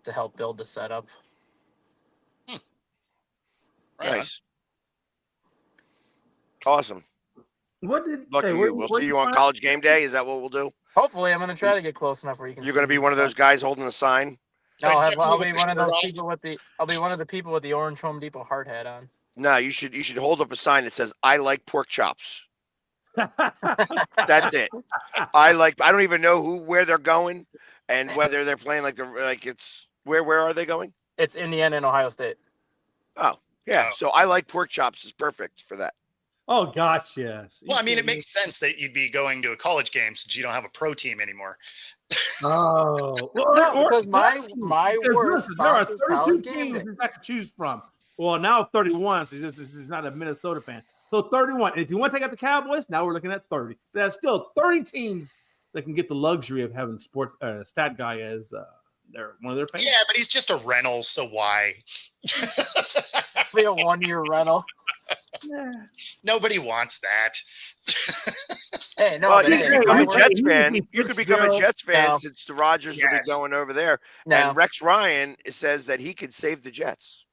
to help build the setup. Right nice. On. Awesome. Lucky you. We'll see you on College Game Day. Is that what we'll do? Hopefully, I'm going to try to get close enough where you can. You're going to be one of those guys holding a sign. No, I'll be one of those people with the. I'll be one of the people with the orange Home Depot hard hat on. No, you should hold up a sign that says "I like pork chops." That's it. I don't even know where they're going, and whether they're playing it's where are they going? It's Indiana and Ohio State. Oh yeah, so I like pork chops is perfect for that. Oh gosh, yes. Well, I mean, it makes sense that you'd be going to a college game since you don't have a pro team anymore. Oh, because my work. There are 32 teams I can choose from. Well, now 31. So he's not a Minnesota fan. So 31. And if you want to take out the Cowboys, now we're looking at 30. There's still 30 teams that can get the luxury of having sports stat guy as one of their fans. Yeah, but he's just a rental, so why? Be a 1-year rental. Yeah. Nobody wants that. Hey, no, well, you could become a Jets fan. You could become a Jets fan since the Rodgers will be going over there. No. And Rex Ryan says that he could save the Jets.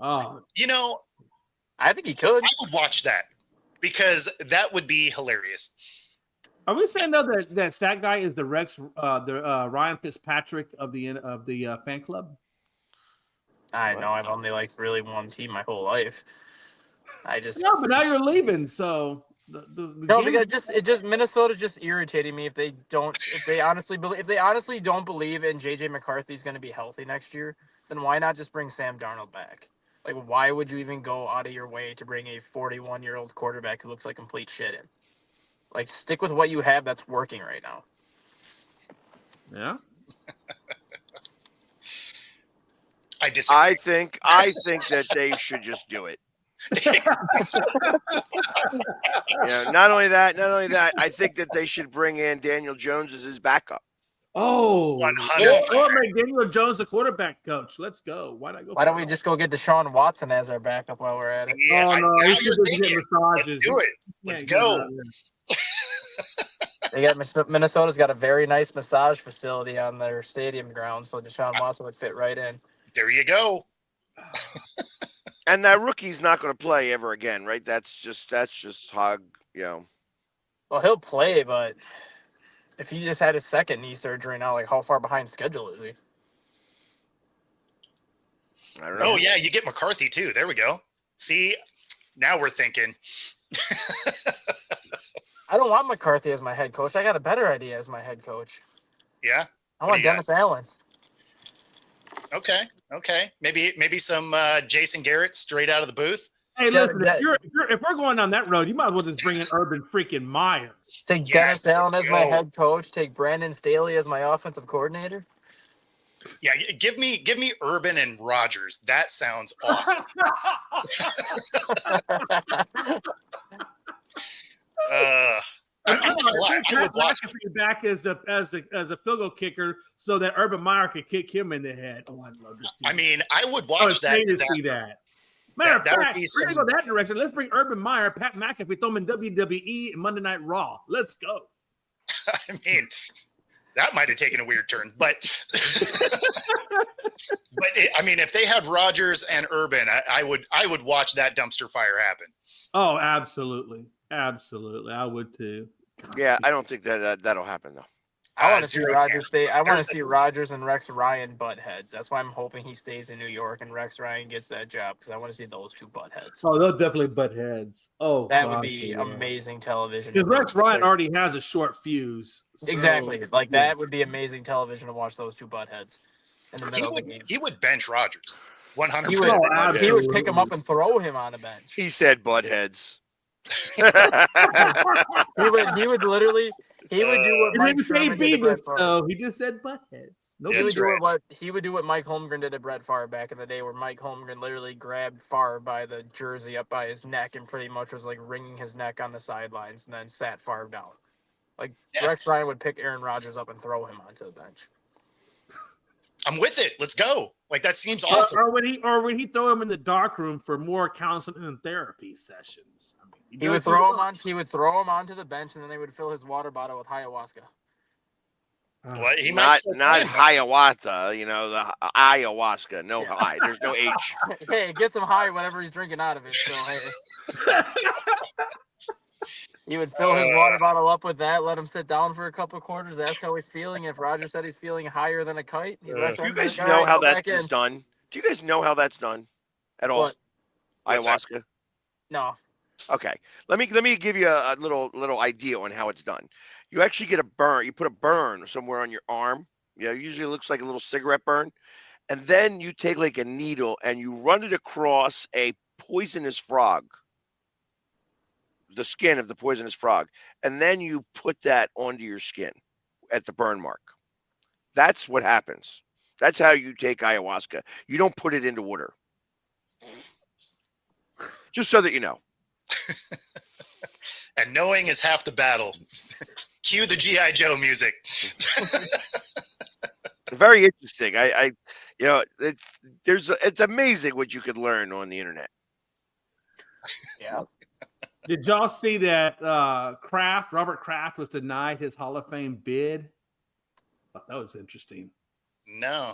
Oh, I think he could. I would watch that because that would be hilarious. Are we saying though that stat guy is the Ryan Fitzpatrick of the fan club? I know. I've only really one team my whole life. No, but now you're leaving, so because Minnesota's just irritating me if they honestly don't believe in JJ McCarthy's going to be healthy next year, then why not just bring Sam Darnold back? Like, why would you even go out of your way to bring a 41-year-old quarterback who looks like complete shit in? Like, stick with what you have that's working right now. Yeah. I disagree. I think that they should just do it. Not only that, I think that they should bring in Daniel Jones as his backup. Oh, 100%. Or make Daniel Jones the quarterback coach. Let's go. Why don't we just go get Deshaun Watson as our backup while we're at it? Yeah, Let's do it. Let's go. Minnesota's got a very nice massage facility on their stadium grounds, so Deshaun Watson would fit right in. There you go. And that rookie's not going to play ever again, right? That's just hog, Well, he'll play, but if he just had his second knee surgery now, like how far behind schedule is he? I don't know. Oh yeah, you get McCarthy too. There we go. See, now we're thinking. I don't want McCarthy as my head coach. I got a better idea as my head coach. Yeah. I want Dennis Allen. Okay. Maybe some Jason Garrett straight out of the booth. Hey, listen, if we're going down that road, you might as well just bring in Urban freaking Meyer. Take Dennis Allen as my head coach. Take Brandon Staley as my offensive coordinator. Yeah, give me Urban and Rodgers. That sounds awesome. I would watch back as a field goal kicker, so that Urban Meyer could kick him in the head. Oh, I'd love to see. I mean, I would watch that. See that. Matter of fact, we're gonna go that direction. Let's bring Urban Meyer, Pat McAfee, throw him in WWE and Monday Night Raw. Let's go. I mean, that might have taken a weird turn, but I mean, if they had Rodgers and Urban, I would watch that dumpster fire happen. Oh, absolutely, I would too. God. Yeah, I don't think that'll happen though. I want to see Rodgers stay. I want to see Rodgers and Rex Ryan butt heads. That's why I'm hoping he stays in New York and Rex Ryan gets that job, because I want to see those two butt heads. Oh, they'll definitely butt heads. Oh, that would be amazing television. Because Rex Ryan already has a short fuse. So, exactly, that would be amazing television to watch those two butt heads in the middle of the game. He would bench Rodgers 100%. He would pick him up and throw him on a bench. He said butt heads. he would literally. He would do what Mike Sherman did to Brett Favre. He just said butt heads. He would do what Mike Holmgren did to Brett Favre back in the day, where Mike Holmgren literally grabbed Favre by the jersey up by his neck and pretty much was like wringing his neck on the sidelines, and then sat Favre down. Like Rex Ryan would pick Aaron Rodgers up and throw him onto the bench. I'm with it. Let's go. Like, that seems awesome. Or when he throw him in the dark room for more counseling and therapy sessions. I mean, he would throw him onto the bench, and then they would fill his water bottle with ayahuasca. Well, he not hiawatha, the ayahuasca. No high. There's no H. Hey, it gets him high whenever he's drinking out of it. So hey. He would fill his water bottle up with that, let him sit down for a couple of quarters, ask how he's feeling. If Roger said he's feeling higher than a kite, do you guys know how that's done? Do you guys know how that's done at all? What? Ayahuasca? No. Okay. Let me give you a little idea on how it's done. You actually get a burn. You put a burn somewhere on your arm. Usually it looks like a little cigarette burn. And then you take like a needle and you run it across a poisonous frog. The skin of the poisonous frog, and then you put that onto your skin at the burn mark. That's what happens. That's how you take ayahuasca. You don't put it into water. Just so that you know. And knowing is half the battle. Cue the G.I. Joe music. Very interesting. It's amazing what you could learn on the internet. Yeah. Did y'all see that Robert Kraft was denied his Hall of Fame bid? Oh, that was interesting. No,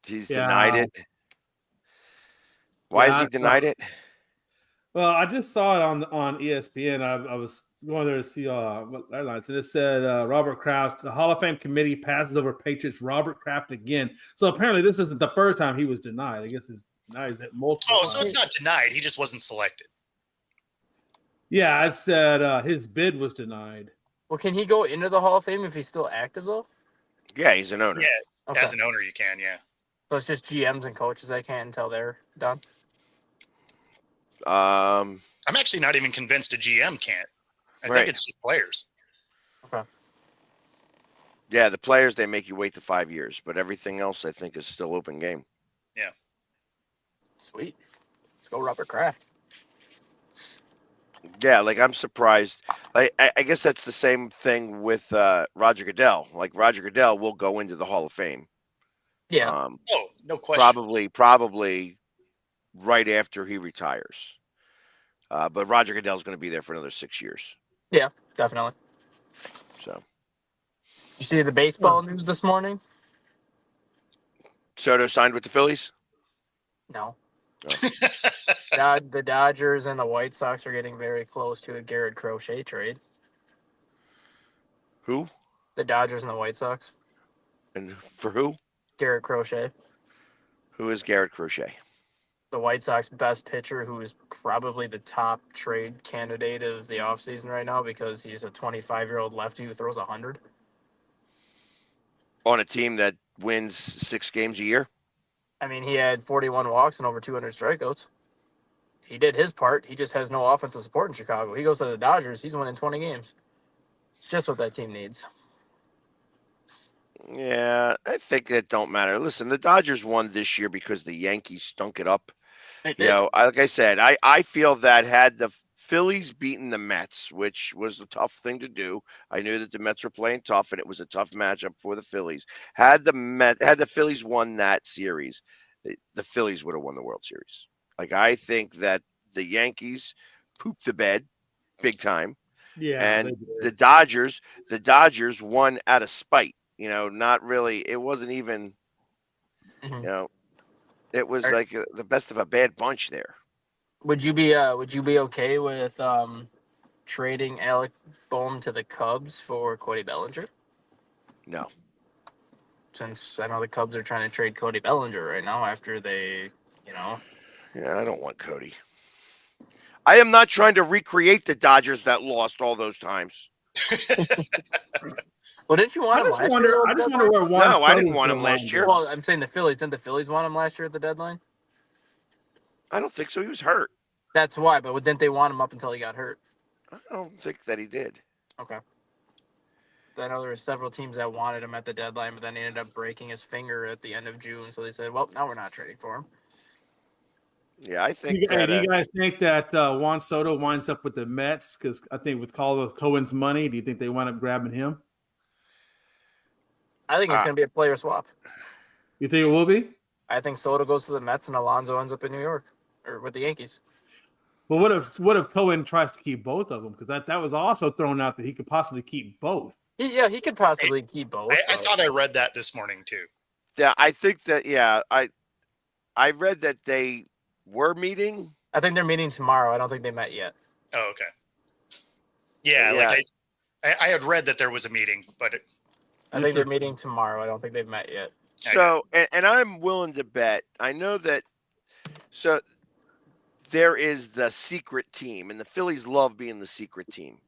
He's denied it. Why is he denied it? Well, I just saw it on ESPN. I was going there to see what headlines, and it said Robert Kraft, the Hall of Fame committee passes over Patriots Robert Kraft again. So apparently this isn't the first time he was denied. I guess it's denied multiple times. So it's not denied. He just wasn't selected. Yeah, I said his bid was denied. Well, can he go into the Hall of Fame if he's still active, though? Yeah, he's an owner. Yeah, as an owner, you can, yeah. So it's just GMs and coaches that can't until they're done? I'm actually not even convinced a GM can't. I think it's just players. Okay. Yeah, the players, they make you wait the 5 years, but everything else, I think, is still open game. Yeah. Sweet. Let's go Robert Kraft. Yeah, like I'm surprised. I guess that's the same thing with Roger Goodell. Like Roger Goodell will go into the Hall of Fame. Yeah. No question. Probably right after he retires. But Roger Goodell's going to be there for another 6 years. Yeah, definitely. So, You see the baseball news this morning? Soto signed with the Phillies. No. Oh. The Dodgers and the White Sox are getting very close to a Garrett Crochet trade. Who? The Dodgers and the White Sox. And for who? Garrett Crochet. Who is Garrett Crochet? The White Sox best pitcher, who is probably the top trade candidate of the offseason right now because he's a 25-year-old lefty who throws 100. On a team that wins 6 games a year? I mean, he had 41 walks and over 200 strikeouts. He did his part. He just has no offensive support in Chicago. He goes to the Dodgers. He's winning 20 games. It's just what that team needs. Yeah, I think it don't matter. Listen, the Dodgers won this year because the Yankees stunk it up. Like I said, I feel that had the Phillies beaten the Mets, which was a tough thing to do. I knew that the Mets were playing tough, and it was a tough matchup for the Phillies. Had the Phillies won that series, the Phillies would have won the World Series. Like, I think that the Yankees pooped the bed big time. Yeah, and the Dodgers won out of spite. Not really. It wasn't even. Mm-hmm. It was like the best of a bad bunch there. Would you be okay with trading Alec Boehm to the Cubs for Cody Bellinger? No. Since I know the Cubs are trying to trade Cody Bellinger right now after they, Yeah, I don't want Cody. I am not trying to recreate the Dodgers that lost all those times. Well, didn't you want him last year? I just wonder where Juan No, I didn't want him last year. Well, I'm saying the Phillies. Didn't the Phillies want him last year at the deadline? I don't think so. He was hurt. That's why, but didn't they want him up until he got hurt? I don't think that he did. Okay. I know there were several teams that wanted him at the deadline, but then he ended up breaking his finger at the end of June. So they said, well, now we're not trading for him. Yeah, I think do you guys think that Juan Soto winds up with the Mets? Because I think with Carlos Cohen's money, do you think they wind up grabbing him? I think it's going to be a player swap. You think it will be? I think Soto goes to the Mets and Alonso ends up in New York or with the Yankees. Well, what if Cohen tries to keep both of them? Because that was also thrown out that he could possibly keep both. Yeah, he could possibly keep both. I thought I read that this morning too. Yeah, I think that. Yeah, I read that they were meeting. I think they're meeting tomorrow. I don't think they met yet. Oh, okay. Yeah, like I had read that there was a meeting, but I think they're meeting tomorrow. I don't think they've met yet. So, and I'm willing to bet. I know that. So there is the secret team, and the Phillies love being the secret team.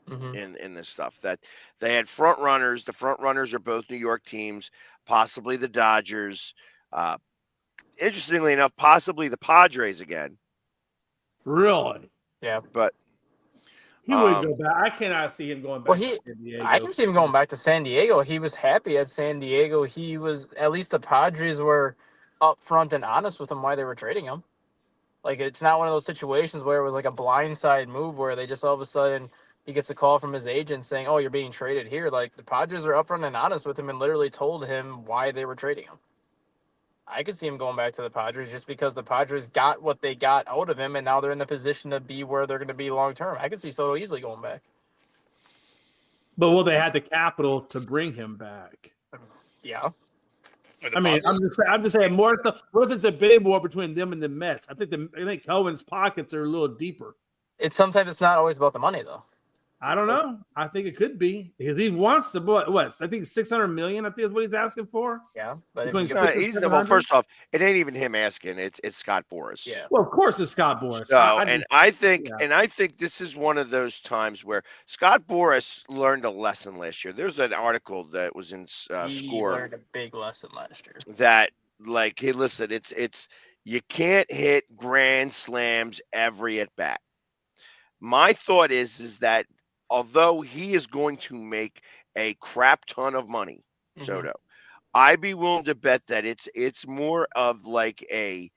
Mm-hmm. In this stuff, that they had front runners. The front runners are both New York teams, possibly the Dodgers. Interestingly enough, possibly the Padres again. Really? Yeah, but he would go back. I cannot see him going back to San Diego. I can see him going back to San Diego. He was happy at San Diego. He was, at least the Padres were upfront and honest with him why they were trading him. Like, it's not one of those situations where it was like a blindside move where they just all of a sudden he gets a call from his agent saying, oh, you're being traded here. Like, the Padres are upfront and honest with him and literally told him why they were trading him. I could see him going back to the Padres just because the Padres got what they got out of him, and now they're in the position to be where they're going to be long term. I could see Soto easily going back. But will they have the capital to bring him back? Yeah. I mean, I'm just saying more. What if it's a bidding war between them and the Mets? I think Cohen's pockets are a little deeper. Sometimes it's not always about the money, though. I don't know. I think it could be because he wants to. What? I think $600 million. I think is what he's asking for. Yeah, but well, first off, it ain't even him asking. It's Scott Boras. Yeah. Well, of course it's Scott Boras. So, I think this is one of those times where Scott Boras learned a lesson last year. There's an article that was in Score. He learned a big lesson last year. That, like, hey, listen, it's you can't hit grand slams every at bat. My thought is that although he is going to make a crap ton of money, Soto, I'd be willing to bet that it's more of like a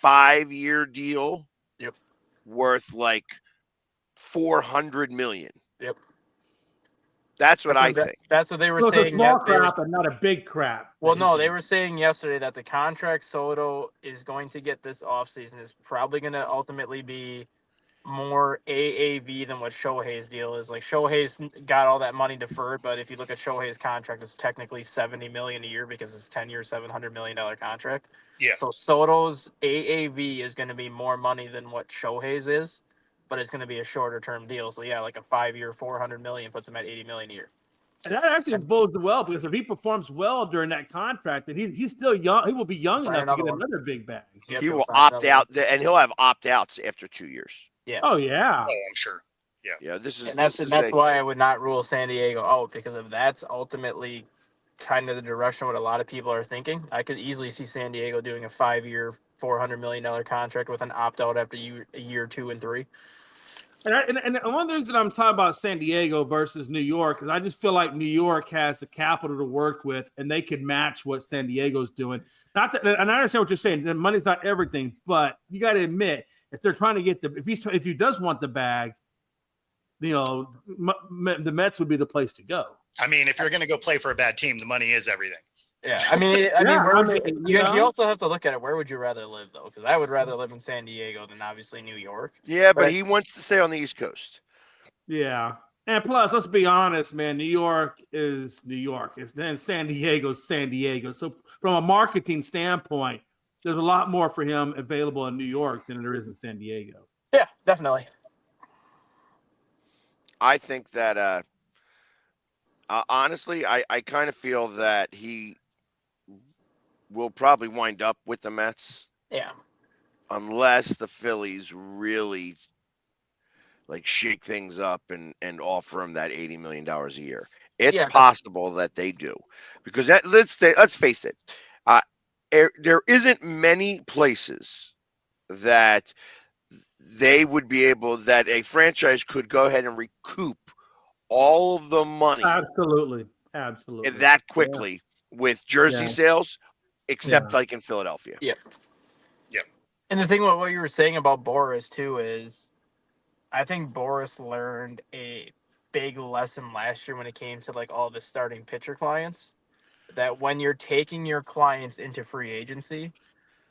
5-year deal worth like $400 million. Yep. That's what I think. That's what they were A saying. small crap, but not a big crap. Well, no, they were saying yesterday that the contract Soto is going to get this offseason is probably going to ultimately be more AAV than what Shohei's deal is. Like Shohei's got all that money deferred, but if you look at Shohei's contract, it's technically $70 million a year because it's a 10-year, $700 million contract. Yeah. So Soto's AAV is going to be more money than what Shohei's is, but it's going to be a shorter term deal. So yeah, like a 5-year, $400 million puts him at $80 million a year. And that actually bodes well because if he performs well during that contract, then he's still young. He will be young enough to get another big bag. Yep, He will opt out, and he'll have opt-outs after 2 years. Yeah. Oh yeah. Oh, I'm sure. Yeah, That's why I would not rule San Diego out, because if that's ultimately kind of the direction what a lot of people are thinking, I could easily see San Diego doing a 5-year, $400 million contract with an opt-out after year 2 and 3. And one of the reasons I'm talking about San Diego versus New York is I just feel like New York has the capital to work with, and they could match what San Diego's doing. Not that, and I understand what you're saying. The money's not everything, but you got to admit, if they're trying to get if he does want the bag, the Mets would be the place to go. I mean, if you're going to go play for a bad team, the money is everything. Yeah, I mean, you also have to look at it. Where would you rather live, though? Because I would rather live in San Diego than obviously New York. Yeah, but he wants to stay on the East Coast. Yeah, and plus, let's be honest, man. New York is New York. And San Diego's San Diego. So from a marketing standpoint, there's a lot more for him available in New York than there is in San Diego. Yeah, definitely. I think that honestly, I kind of feel that he will probably wind up with the Mets. Yeah. Unless the Phillies really like shake things up and offer him that $80 million a year. It's possible that they do, because let's face it, there isn't many places that they would be able, that a franchise could go ahead and recoup all of the money absolutely that quickly with jersey sales, except like in Philadelphia. Yep. And the thing about what you were saying about Boris too is, I think Boris learned a big lesson last year when it came to like all of his starting pitcher clients, that when you're taking your clients into free agency,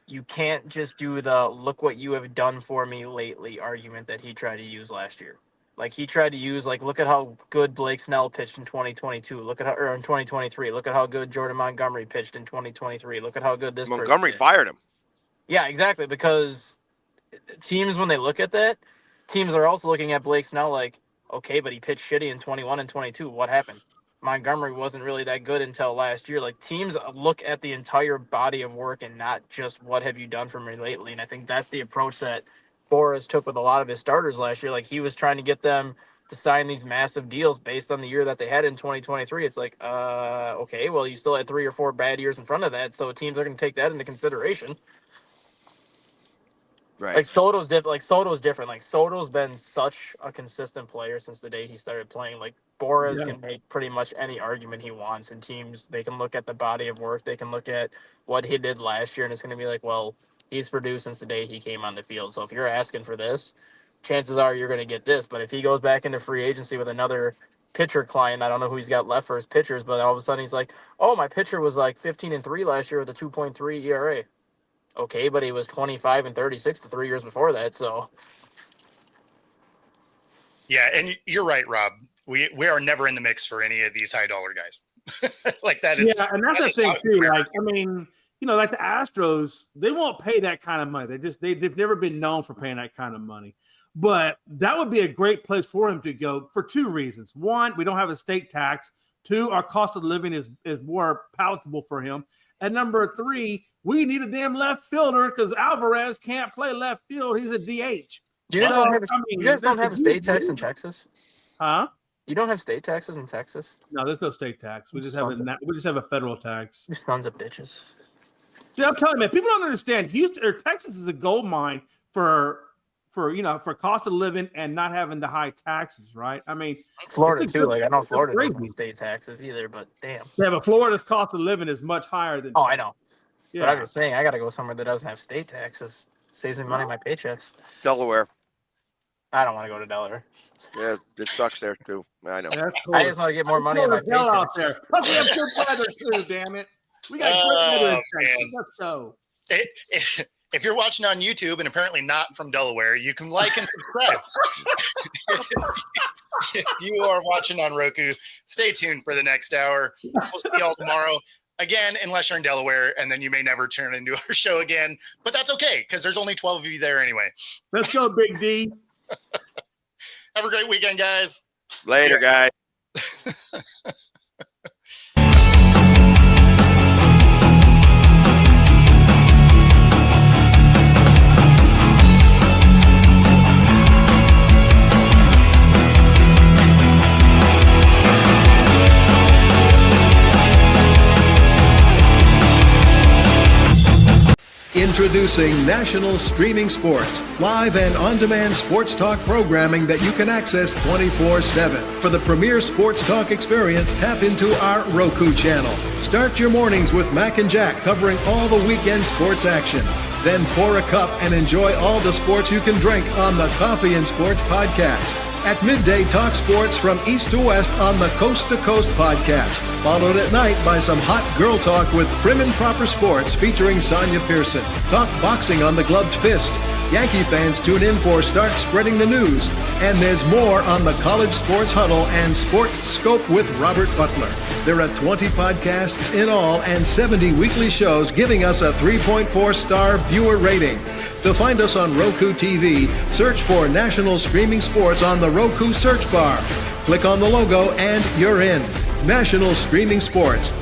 you can't just do the "look what you have done for me lately" argument that he tried to use last year. Like he tried to use look at how good Blake Snell pitched in 2022. Or in 2023. Look at how good Jordan Montgomery pitched in 2023. Look at how good this Montgomery fired him. Yeah, exactly. Because teams, when they look at that, teams are also looking at Blake Snell like, okay, but he pitched shitty in 21 and 22. What happened? Montgomery wasn't really that good until last year. Like teams look at the entire body of work and not just what have you done for me lately. And I think that's the approach that Boras took with a lot of his starters last year. Like he was trying to get them to sign these massive deals based on the year that they had in 2023. It's like, okay, well, you still had 3 or 4 bad years in front of that, so teams are going to take that into consideration. Right. Like Soto's different. Like Soto's been such a consistent player since the day he started playing. Like Boras can make pretty much any argument he wants, and teams, they can look at the body of work, they can look at what he did last year, and it's going to be like, well, he's produced since the day he came on the field. So if you're asking for this, chances are you're going to get this. But if he goes back into free agency with another pitcher client, I don't know who he's got left for his pitchers, but all of a sudden he's like, oh, my pitcher was like 15-3 last year with a 2.3 ERA. Okay, but he was 25-36 the 3 years before that. So, yeah, and you're right, Rob. We are never in the mix for any of these high dollar guys. Like that is, yeah, and that's the thing too. Like, I mean, like the Astros, they won't pay that kind of money. They've never been known for paying that kind of money. But that would be a great place for him to go for 2 reasons. 1, we don't have a state tax. 2, our cost of living is more palatable for him. And number 3, we need a damn left fielder because Alvarez can't play left field. He's a DH. You guys don't have a state tax in Texas? Huh? You don't have state taxes in Texas? No, there's no state tax. We just have a federal tax. You sons of bitches. Dude, I'm telling you, man, people don't understand. Houston or Texas is a gold mine for cost of living and not having the high taxes, right? I mean, Florida too. Like I know Florida doesn't have state taxes either, but damn. Yeah, but Florida's cost of living is much higher than. Oh, I know. Yeah. But I'm just saying, I got to go somewhere that doesn't have state taxes. Saves me money on my paychecks. Delaware. I don't want to go to Delaware. Yeah, it sucks there too. I know. Cool. I just want to get more money on my paychecks. Out there. Plus, we have good weather too, damn it. We got good weather in Texas. Let's go. if you're watching on YouTube and apparently not from Delaware, you can like and subscribe. If you are watching on Roku, stay tuned for the next hour. We'll see y'all tomorrow. Again, unless you're in Delaware, and then you may never turn into our show again. But that's okay, because there's only 12 of you there anyway. Let's go, Big D. Have a great weekend, guys. Later, guys. Introducing National Streaming Sports, live and on-demand sports talk programming that you can access 24/7. For the premier sports talk experience, tap into our Roku channel. Start your mornings with Mac and Jack covering all the weekend sports action. Then pour a cup and enjoy all the sports you can drink on the Coffee and Sports podcast. At midday, talk sports from east to west on the Coast to Coast podcast. Followed at night by some hot girl talk with Prim and Proper Sports featuring Sonia Pearson. Talk boxing on the Gloved Fist. Yankee fans tune in for Start Spreading the News. And there's more on the College Sports Huddle and Sports Scope with Robert Butler. There are 20 podcasts in all and 70 weekly shows giving us a 3.4-star viewer rating. To find us on Roku TV, search for National Streaming Sports on the Roku search bar. Click on the logo and you're in. National Streaming Sports.